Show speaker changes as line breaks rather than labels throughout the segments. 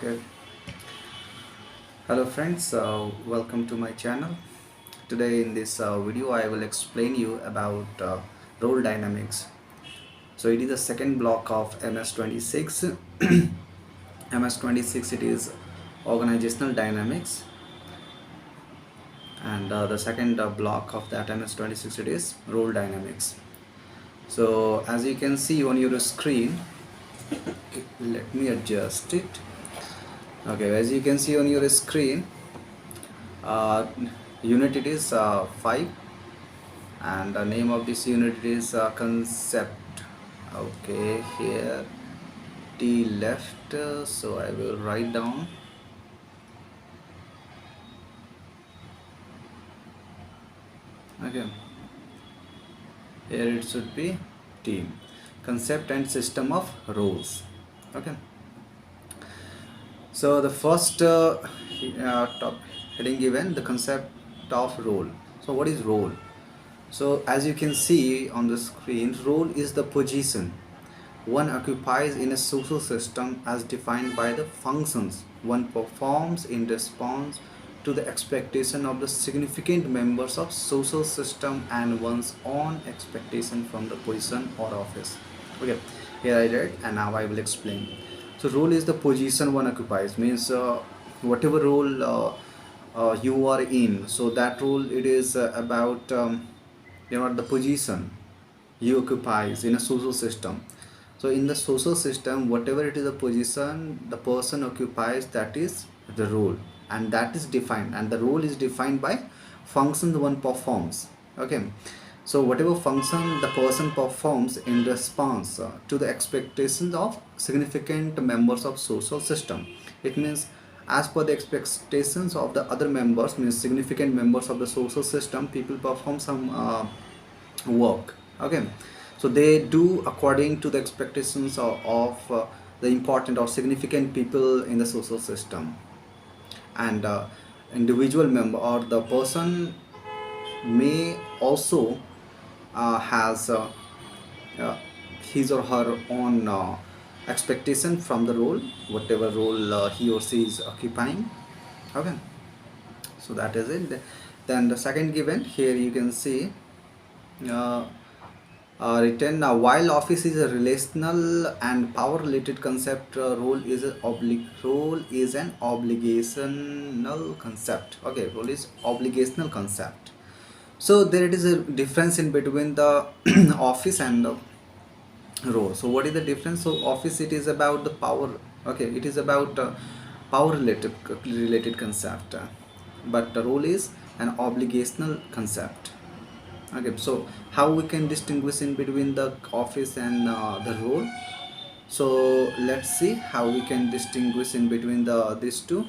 Okay. Hello friends, welcome to my channel. Today in this video I will explain you about role dynamics. So it is the second block of ms26. ms26, it is organizational dynamics, and the second block of that ms26, it is role dynamics. So as you can see on your screen, let me adjust it. Okay, as you can see on your screen, uh, unit it is 5, and the name of this unit is concept. Okay, here T left, so I will write down. Okay, here it should be T, concept and system of roles. Okay, so the first top heading given, the concept of role. So what is role? So as you can see on the screen, role is the position one occupies in a social system as defined by the functions one performs in response to the expectation of the significant members of social system and one's own expectation from the position or office. Okay, here I read and now I will explain. So role is the position one occupies, means whatever role you are in, so that role it is about the position you occupies in a social system. So in the social system, whatever it is the position the person occupies, that is the role, and that is defined, and the role is defined by functions one performs. Okay, so whatever function the person performs in response to the expectations of significant members of social system, it means as per the expectations of the other members, means significant members of the social system, people perform some work. Okay, so they do according to the expectations of the important or significant people in the social system, and individual member or the person may also has uh, his or her own expectation from the role, whatever role he or she is occupying. Okay, so that is it. Then the second given here, you can see uh, written, while office is a relational and power related concept, role is an obligational concept. Okay, role is obligational concept. So there it is a difference in between the office and the role. So what is the difference? So office, it is about the power. Okay, it is about power related concept, but the role is an obligational concept. Okay, so how we can distinguish in between the office and the role? So let's see how we can distinguish in between these two.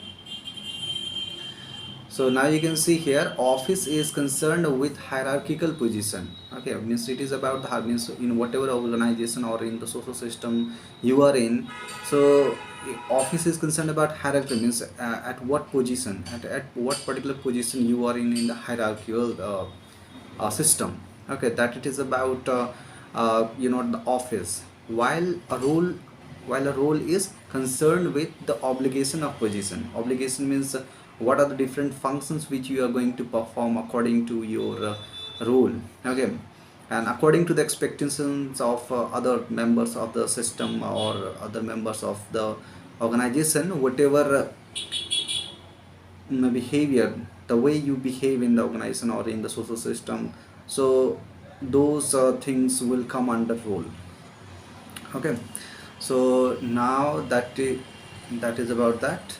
So now you can see here, office is concerned with hierarchical position. Okay, means it is about the means in whatever organization or in the social system you are in. So office is concerned about hierarchy, means at what position, at what particular position you are in the hierarchical system. Okay, that it is about the office, while a role is concerned with the obligation of position. Obligation means what are the different functions which you are going to perform according to your role. Okay, and according to the expectations of other members of the system or other members of the organization, whatever behavior, the way you behave in the organization or in the social system, so those things will come under role. Okay, so now that is about that.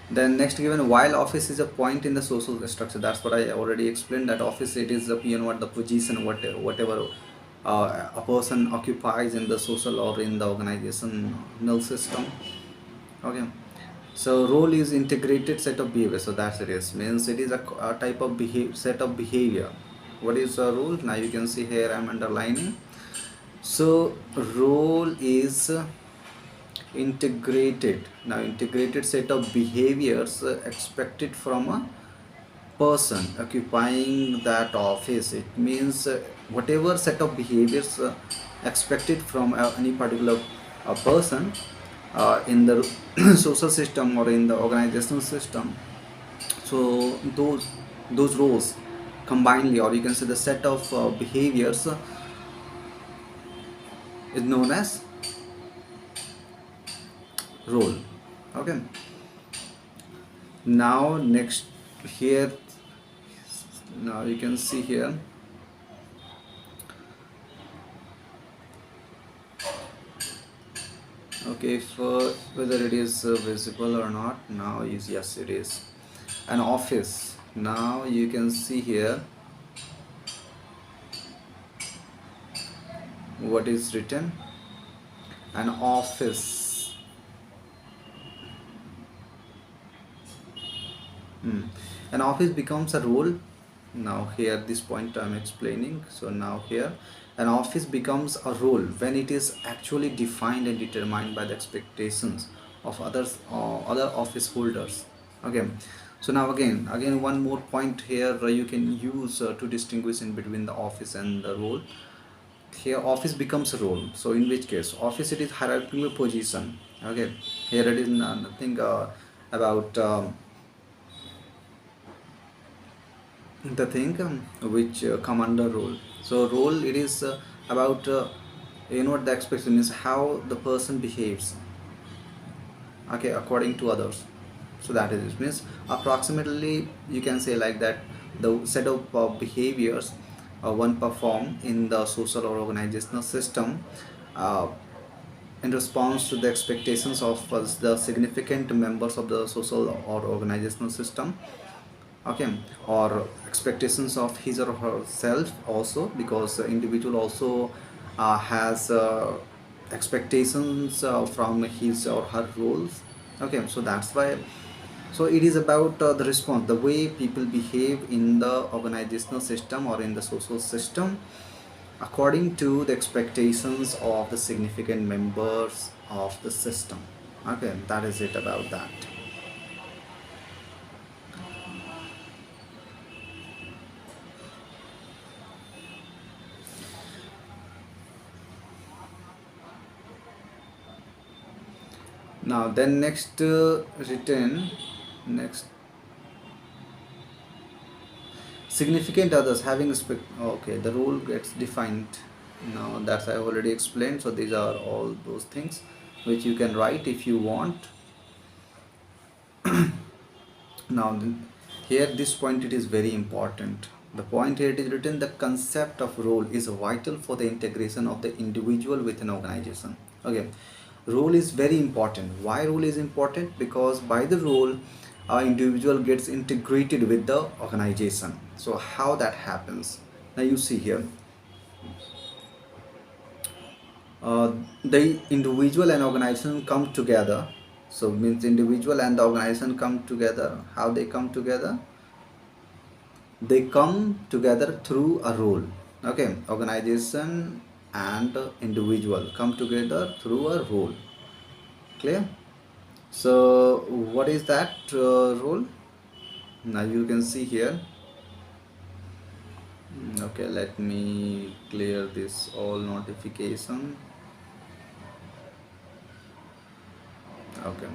Then next given, while office is a point in the social structure, that's what I already explained, that office, it is the what the position, whatever a person occupies in the social or in the organizational system. Okay, so role is integrated set of behavior. So that's it is, means it is a type of set of behavior. What is a role? Now you can see here I'm underlining. So role is integrated, now integrated set of behaviors expected from a person occupying that office. It means whatever set of behaviors expected from any particular person in the social system or in the organizational system. So those roles combinedly, or you can say the set of behaviors is known as role. Okay, now next here, now you can see here. Okay, for whether it is visible or not, now is, yes, it is an office. Now you can see here what is written, an office. Hmm. An office becomes a role. Now here this point I'm explaining. So now here an office becomes a role when it is actually defined and determined by the expectations of others or other office holders. Okay, so now again one more point here you can use to distinguish in between the office and the role. Here office becomes a role, so in which case office, it is hierarchical position. Okay, here it is nothing about the thing which come under role. So role, it is about what the expectation is, how the person behaves, okay, according to others. So that is it, means approximately you can say like that, the set of behaviors one perform in the social or organizational system uh, in response to the expectations of the significant members of the social or organizational system. Okay, or expectations of his or herself also, because the individual also has expectations from his or her roles. Okay, so that's why, so it is about the response, the way people behave in the organizational system or in the social system according to the expectations of the significant members of the system. Okay, that is it about that. Now then next written, next, significant others having okay, the role gets defined. Now that's I already explained, so these are all those things which you can write if you want. Now here this point, it is very important. The point here, it is written, the concept of role is vital for the integration of the individual with an organization. Okay, role is very important. Why role is important? Because by the role our individual gets integrated with the organization. So how that happens, now you see here, uh, the individual and organization come together. So means individual and the organization come together. How they come together? They come together through a role. Okay, organization and individual come together through a role. Clear? So what is that role? Now you can see here. Okay, let me clear this all notification. Okay,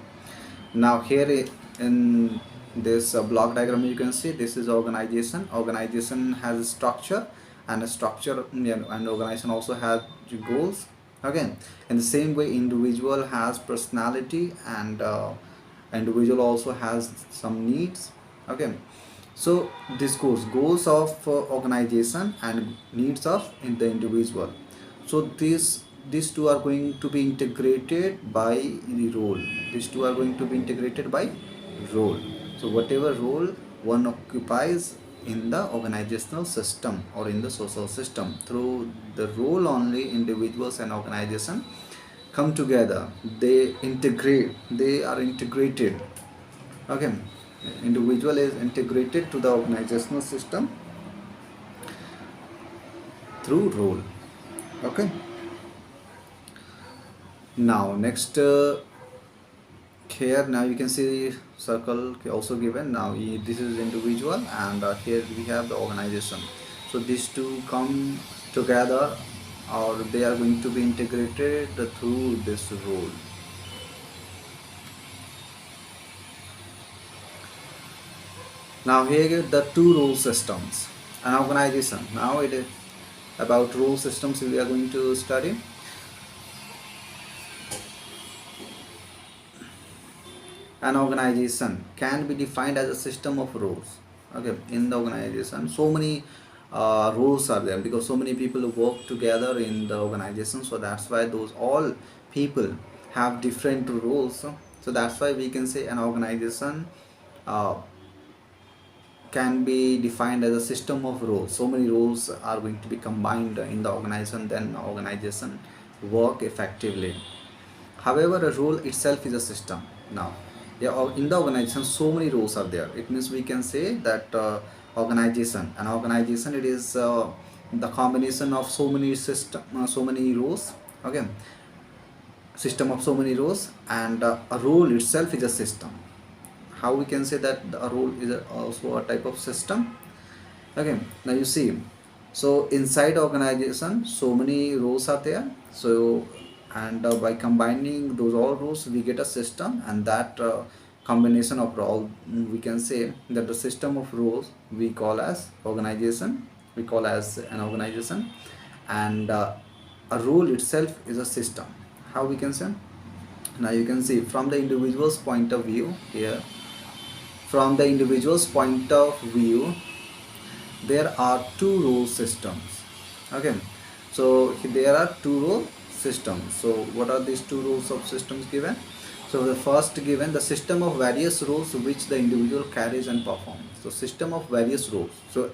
now here in this block diagram, you can see this is organization. Organization has a structure, and a structure, and organization also has goals. Okay, in the same way individual has personality, and individual also has some needs. Okay, so this goals of organization and needs of in the individual. So these two are going to be integrated by the role. These two are going to be integrated by role. So whatever role one occupies in the organizational system or in the social system, through the role only individuals and organization come together. They integrate. They are integrated. Okay, individual is integrated to the organizational system through role. Okay, now next here, now you can see circle also given. Now this is individual, and here we have the organization. So these two come together, or they are going to be integrated through this role. Now here the two role systems. An organization. Now it is about role systems we are going to study. An organization can be defined as a system of roles. Okay, in the organization so many roles are there, because so many people work together in the organization, so that's why those all people have different roles. So that's why we can say an organization uh, can be defined as a system of roles. So many roles are going to be combined in the organization, then organization work effectively. However, a role itself is a system. Now, yeah, in the organization, so many roles are there. It means we can say that an organization, it is the combination of so many system, so many roles. Okay, system of so many roles, and a role itself is a system. How we can say that a role is also a type of system? Okay, now you see, so inside organization so many roles are there. So and by combining those all roles we get a system, and that combination of all, we can say that the system of roles we call as organization, we call as an organization. And a role itself is a system. How we can say? Now you can see from the individual's point of view here, from the individual's point of view, there are two role systems. Okay, so there are two role systems. So what are these two roles of systems given? So the first given, the system of various roles which the individual carries and performs. So system of various roles. So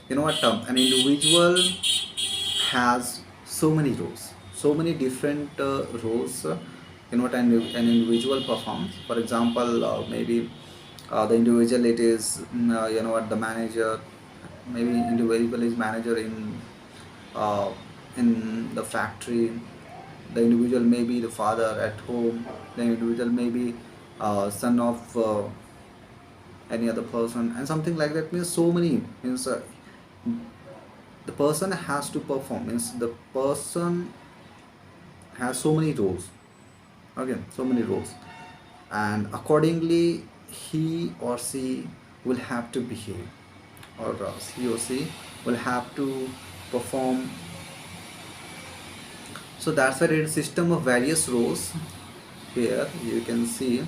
you know what, an individual has so many roles, so many different roles in what an individual performs. For example, maybe the individual, it is you know what, the manager, maybe individual is manager uh, in the factory. The individual may be the father at home. The individual may be son of any other person, and something like that. Means so many, means the person has to perform, means the person has so many roles. Okay, so many roles, and accordingly he or she will have to behave, or he or she will have to perform. So that's why it is system of various roles. Here you can see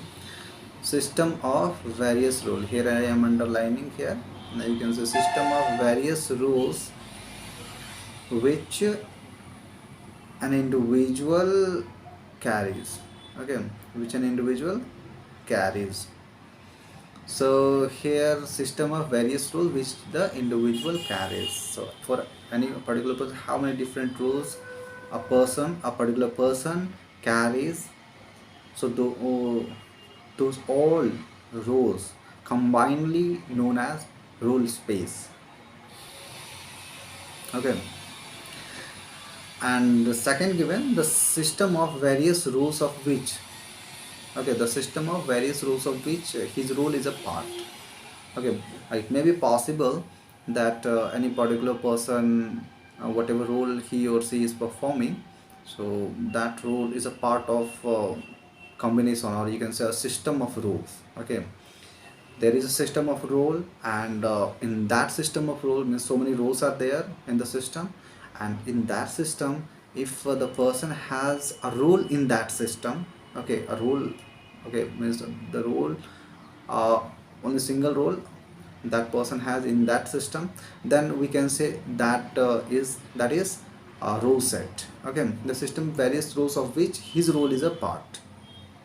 system of various role. Here I am underlining here. Now you can see system of various roles which an individual carries. Okay, which an individual carries. So here system of various roles which the individual carries. So for any particular person, how many different roles a particular person carries. So those all roles combinedly known as role space. Okay, and the second given, the system of various roles of which, okay, the system of various roles of which his role is a part. Okay, it may be possible that any particular person, whatever role he or she is performing, so that role is a part of combination, or you can say a system of roles. Okay, there is a system of role, and in that system of role means so many roles are there in the system. And in that system, if the person has a role in that system, okay, a role, okay, means the role, uh, only single role that person has in that system, then we can say that is a role set. Okay, the system various roles of which his role is a part.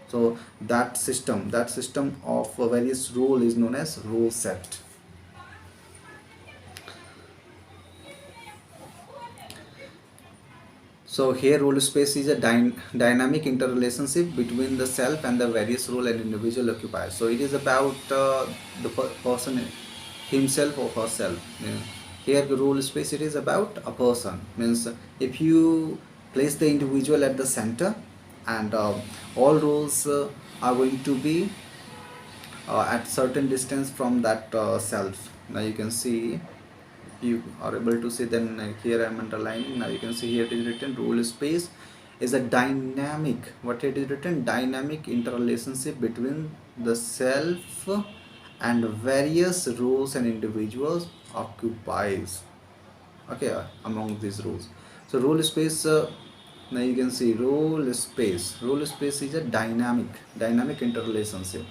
So that system of various role is known as role set. So here role space is a dynamic interrelationship between the self and the various role an individual occupies. So it is about the person himself or herself. Yeah. Here the role space, it is about a person. Means if you place the individual at the center, and all roles are going to be at certain distance from that self. Now you can see you are able to see, then here I am underlining. Now you can see here it is written role space is a dynamic, what it is written, dynamic interrelationship between the self and various roles and individuals occupies, okay, among these roles. So role space, now you can see role space is a dynamic interrelationship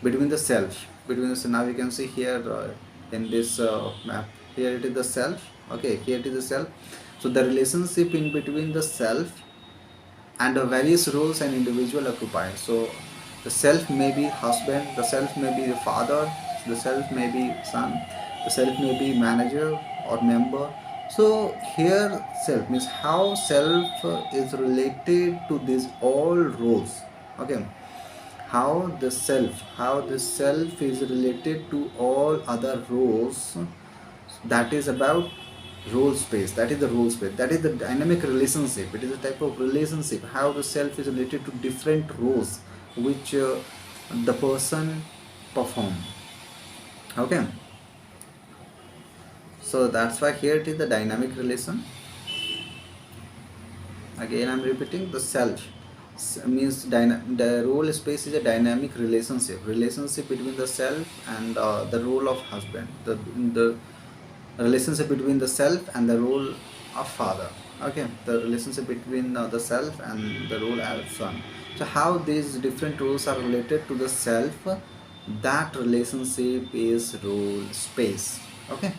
between the self, between the, now you can see here in this map, here it is the self, okay, here it is the self. So the relationship in between the self and the various roles an individual occupies. So the self may be husband, the self may be the father, the self may be son, the self may be manager or member. So here self means how self is related to these all roles. Okay, how the self is related to all other roles, that is about role space, that is the role space, that is the dynamic relationship. It is a type of relationship how the self is related to different roles which the person perform. Okay, so that's why here it is the dynamic relation. Again I'm repeating, the self means the role space is a dynamic relationship between the self and the role of husband, the relationship between the self and the role of father. Okay, the relationship between the self and the role as son. So how these different roles are related to the self, that relationship is role space. Okay,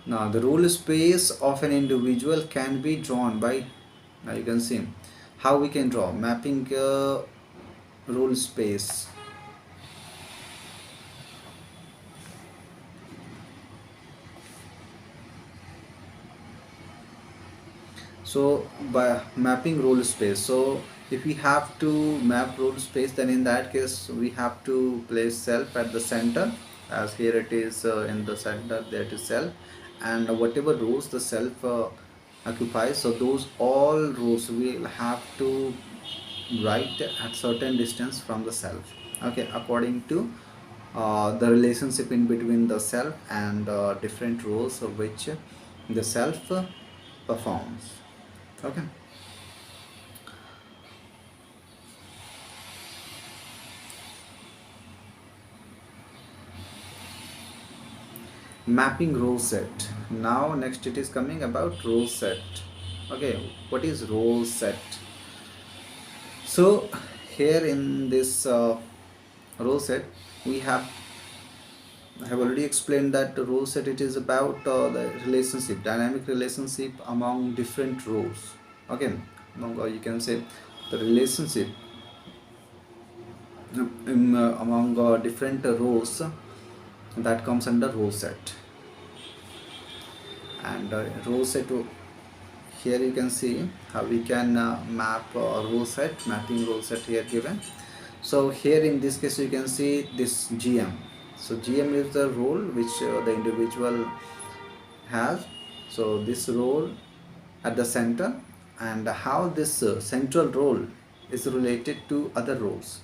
now the role space of an individual can be drawn by, now you can see how we can draw mapping role space. So by mapping role space, so if we have to map role space, then in that case we have to place self at the center, as here it is in the center, that is self, and whatever roles the self occupies, so those all roles we will have to write at certain distance from the self. Okay, according to the relationship in between the self and different roles of which the self performs. Okay, mapping role set. Now next it is coming about role set. Okay, what is role set? So here in this role set we have, I have already explained that the role set, it is about the relationship, dynamic relationship among different roles. Okay, among, you can say the relationship among different roles, that comes under role set. And role set, here you can see how we can map role set, mapping role set here given. So here in this case you can see this GM. So GM is the role which the individual has. So this role at the center, and how this central role is related to other roles.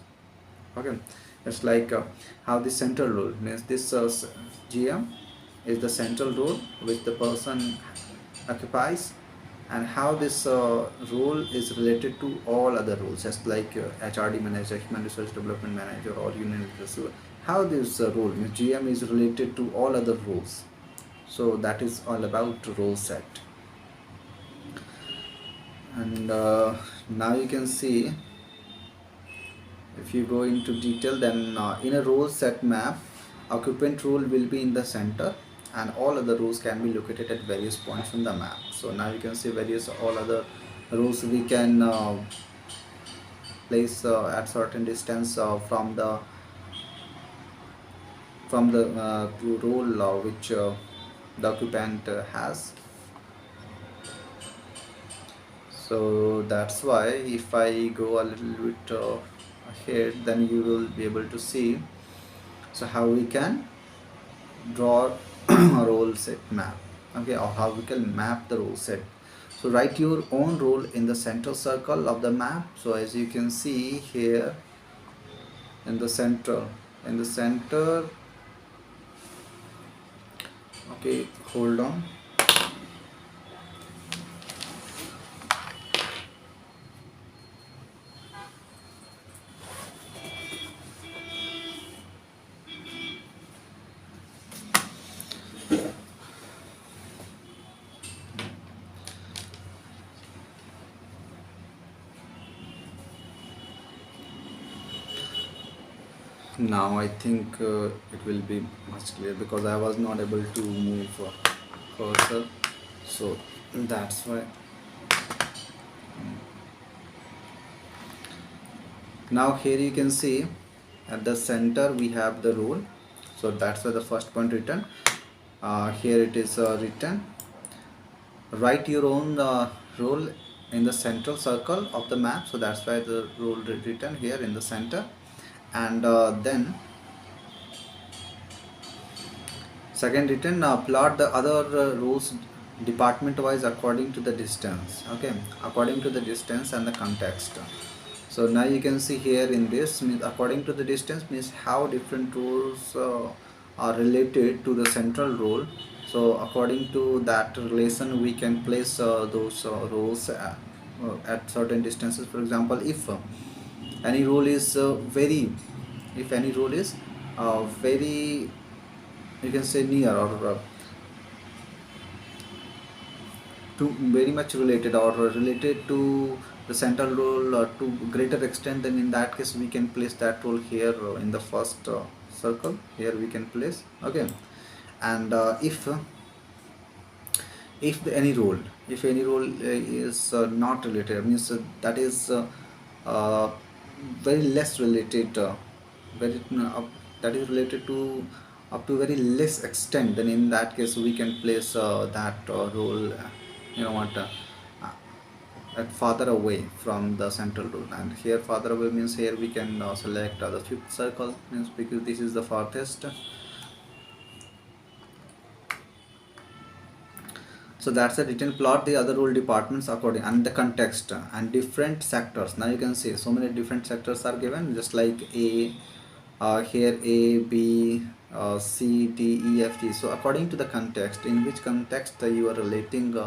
Okay, it's like how the central role means this GM is the central role which the person occupies, and how this role is related to all other roles, just like HRD manager, human resource development manager, or union leader. So how this role means GM is related to all other roles. So that is all about role set. And now you can see, if you go into detail, then in a role set map, occupant role will be in the center, and all other roles can be located at various points on the map. So now you can see various all other roles we can place at certain distance from the role which the occupant has. So that's why if I go a little bit here, then you will be able to see so how we can draw a role set map, okay, or how we can map the role set. So write your own role in the central circle of the map. So as you can see here, in the center, in the center, okay, hold on. Now I think it will be much clear because I was not able to move cursor, so that's why. Now here you can see at the center we have the rule, so that's why the first point written. Here it is written, write your own rule in the central circle of the map, so that's why the rule written here in the center. And then second written, plot the other rules department wise according to the distance, okay, according to the distance and the context. So now you can see here in this means according to the distance means how different rules are related to the central rule. So according to that relation we can place those rules at certain distances. For example, if any rule is very, if any rule is very, you can say near or to very much related or related to the central role to greater extent, then in that case we can place that role here in the first circle, here we can place, okay. And if any role, if any role is not related, means that is uh, very less related, very that is related to up to very less extent, then in that case we can place that role, you know what, at farther away from the central rule. And here farther away means here we can select the fifth circle, means because this is the farthest. So that's a written, plot the other role departments according and the context and different sectors. Now you can see so many different sectors are given, just like a here A, B, C, D, E, F, G. So according to the context, in which context you are relating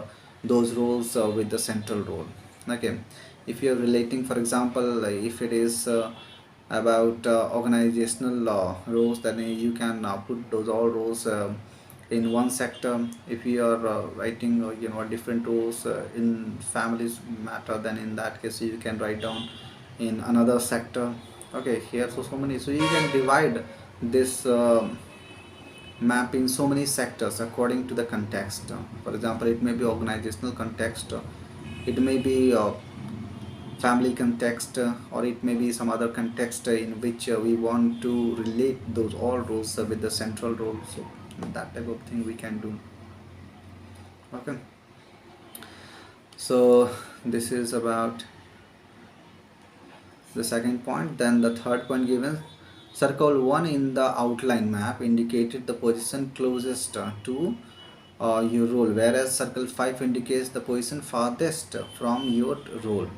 those roles with the central role, okay. If you are relating, for example, if it is about organizational roles, then you can put those all roles in one sector. If you are writing you know different roles in families matter, then in that case you can write down in another sector, okay. Here so many, so you can divide this map in so many sectors according to the context. For example, it may be organizational context, it may be family context, or it may be some other context in which we want to relate those all roles with the central role. So that type of thing we can do, okay. So this is about the second point. Then the third point given, circle 1 in the outline map indicated the position closest to your role, whereas circle 5 indicates the position farthest from your role.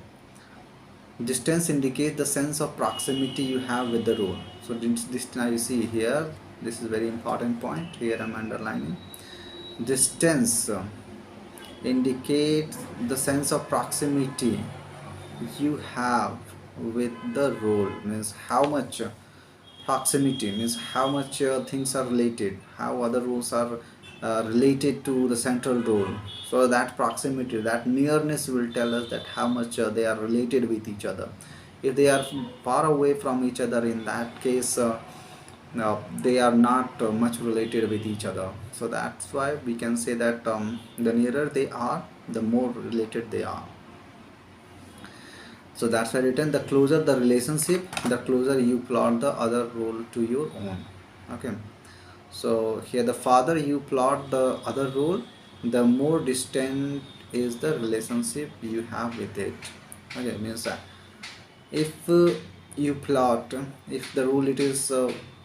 Distance indicates the sense of proximity you have with the role. So this now you see here, this is very important point, here I'm underlining. Distance indicates the sense of proximity you have with the role, means how much proximity, means how much things are related, how other roles are related to the central role. So that proximity, that nearness will tell us that how much they are related with each other. If they are far away from each other, in that case no, they are not much related with each other. So that's why we can say that the nearer they are, the more related they are. So that's why written, the closer the relationship, the closer you plot the other role to your own, okay. So here the farther you plot the other role, the more distant is the relationship you have with it, okay. Means if you plot if the rule it is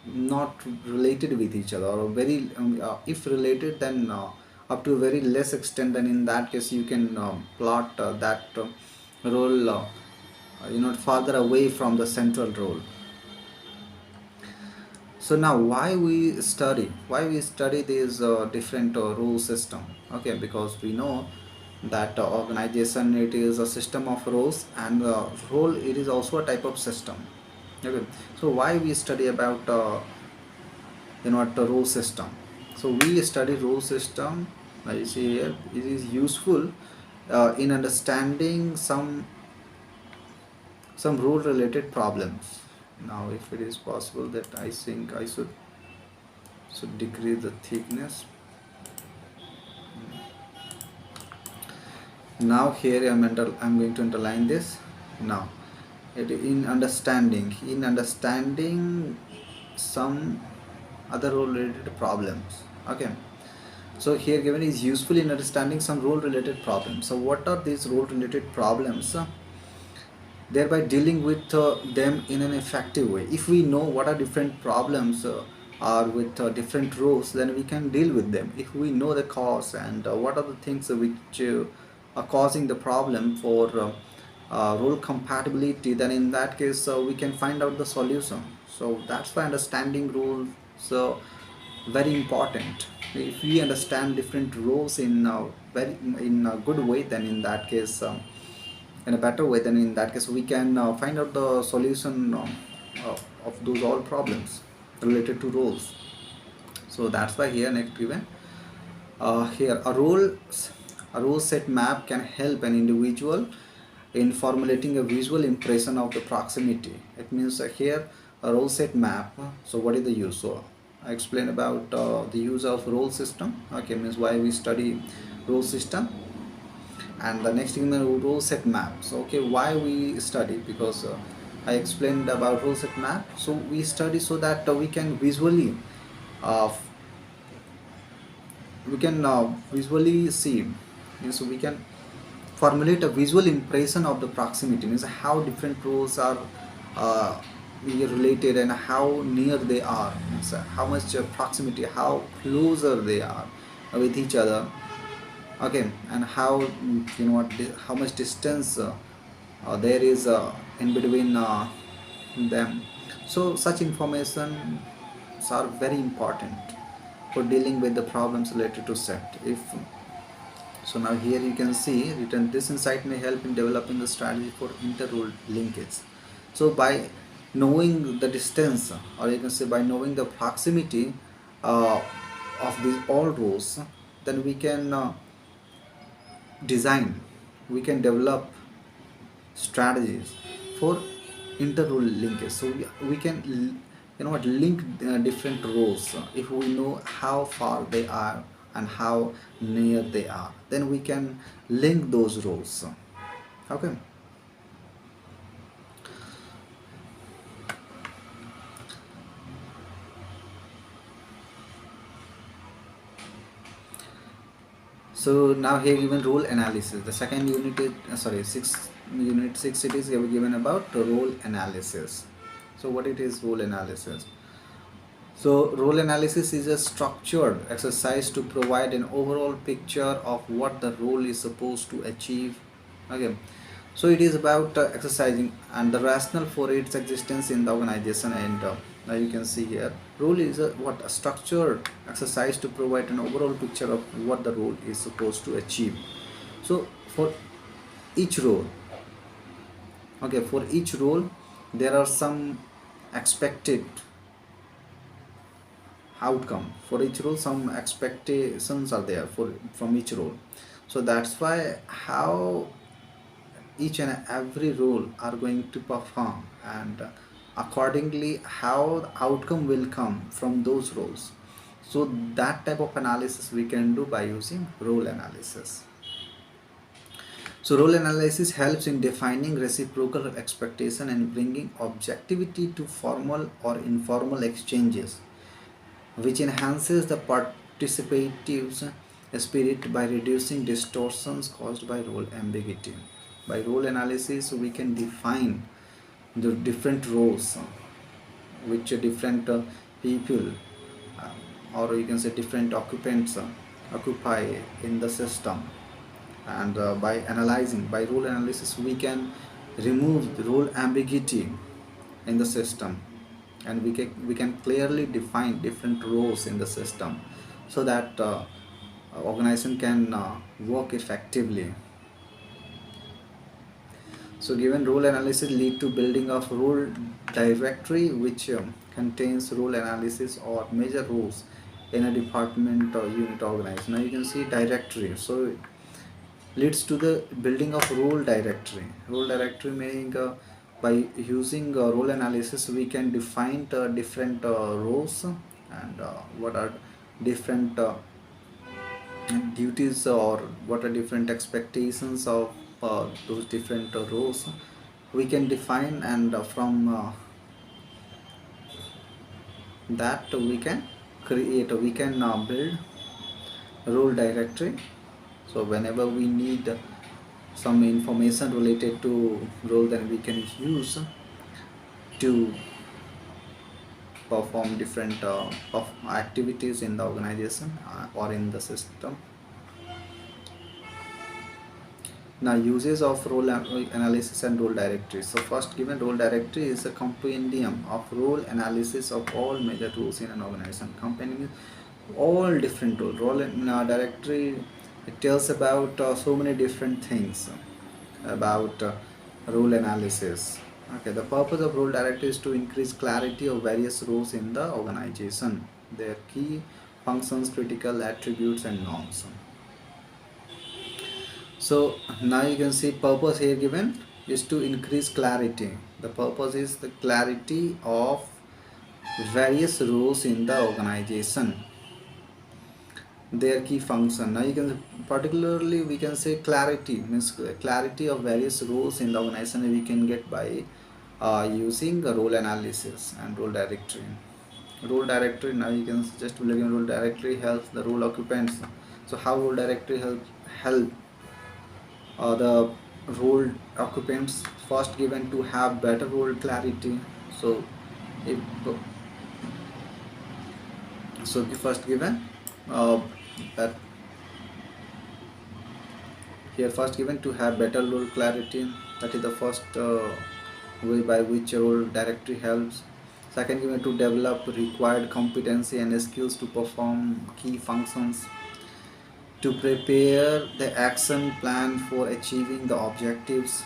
not related with each other, or very if related, then up to a very less extent, then in that case you can plot that role farther away from the central role. So now why we study this different rule system? Okay, because we know that organization it is a system of roles, and role it is also a type of system. Okay, so why we study about the role system? So we study role system. You see here, it is useful in understanding some role related problems. Now if it is possible, that I think I should decrease the thickness. Now here I'm going to underline this. Now in understanding some other role related problems. Okay, so here given is useful in understanding some role related problems. So what are these role related problems? Thereby dealing with them in an effective way. If we know what are different problems are with different roles, then we can deal with them. If we know the cause and what are the things which are causing the problem for role compatibility, then in that case we can find out the solution. So that's why understanding rules so very important. If we understand different roles in a good way, then in that case in a better way, then in that case we can find out the solution of those all problems related to roles. So that's why here next given here a role set map can help an individual in formulating a visual impression of the proximity. It means here a role set map. So what is the use? So I explained about the use of role system. Okay, means why we study role system. And the next thing is role set map. So okay, why we study? Because I explained about role set map. So we study so that uh, we can visually see. Means we can formulate a visual impression of the proximity. Means how different roles are uh, related and how near they are. Means how much proximity, how closer they are with each other. Okay, and how how much distance there is in between them. So such information are very important for dealing with the problems related to set. If so, now here you can see written, this insight may help in developing a strategy for inter-role linkage. So by knowing the distance, or you can say by knowing the proximity uh, of these all roles, then we can design, we can develop strategies for inter-role linkage. So we can link different roles. If we know how far they are and how near they are, then we can link those roles. Okay, so now here given role analysis. The second unit is unit 6 it is given about role analysis. So what it is role analysis? So, role analysis is a structured exercise to provide an overall picture of what the role is supposed to achieve. Okay, so it is about exercising and the rationale for its existence in the organization. And now you can see here, role is a structured exercise to provide an overall picture of what the role is supposed to achieve. So, for each role, okay, for each role, there are some expected outcome. For each role some expectations are there for from each role. So that's why how each and every role are going to perform, and accordingly how the outcome will come from those roles. So that type of analysis we can do by using role analysis. So role analysis helps in defining reciprocal expectation and bringing objectivity to formal or informal exchanges, which enhances the participative spirit by reducing distortions caused by role ambiguity. By role analysis, we can define the different roles which different people or you can say different occupants occupy in the system. And by role analysis we can remove the role ambiguity in the system, and we can clearly define different roles in the system so that organization can work effectively. So given role analysis lead to building of role directory which contains role analysis or major roles in a department or unit organization. Now you can see directory. So leads to the building of role directory. Role directory meaning by using role analysis we can define different roles and what are different duties or what are different expectations of those different roles we can define, and from that we can build role directory. So whenever we need some information related to role, then we can use to perform different of activities in the organization or in the system. Now uses of role analysis and role directory. So first, given role directory is a compendium of role analysis of all major roles in an organization. Compendium all different role in directory. It tells about so many different things about role analysis. Okay, the purpose of role directory is to increase clarity of various roles in the organization, their key functions, critical attributes and norms. So now you can see purpose here given is to increase clarity. The purpose is the clarity of various roles in the organization, their key function. Now you can particularly we can say clarity means clarity of various roles in the organization we can get by using a role analysis and role directory. Role directory, now you can just look at role directory helps the role occupants. So how role directory help the role occupants? First, given to have better role clarity. So if first given that here first given to have better role clarity, that is the first way by which role directory helps. Second, given to develop required competency and skills to perform key functions, to prepare the action plan for achieving the objectives.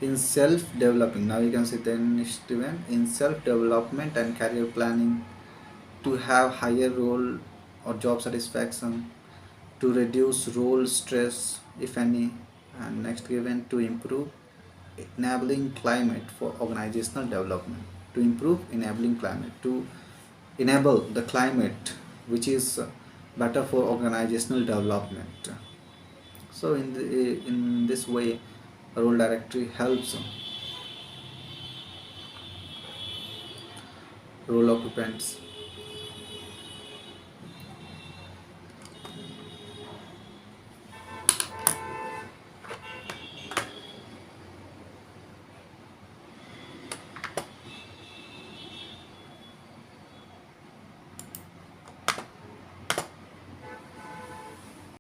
In self-developing, now you can see then given in self-development and career planning, to have higher role or job satisfaction, to reduce role stress if any, and next given to improve enabling climate for organizational development, to improve enabling climate, to enable the climate which is better for organizational development. So in this way role directory helps role occupants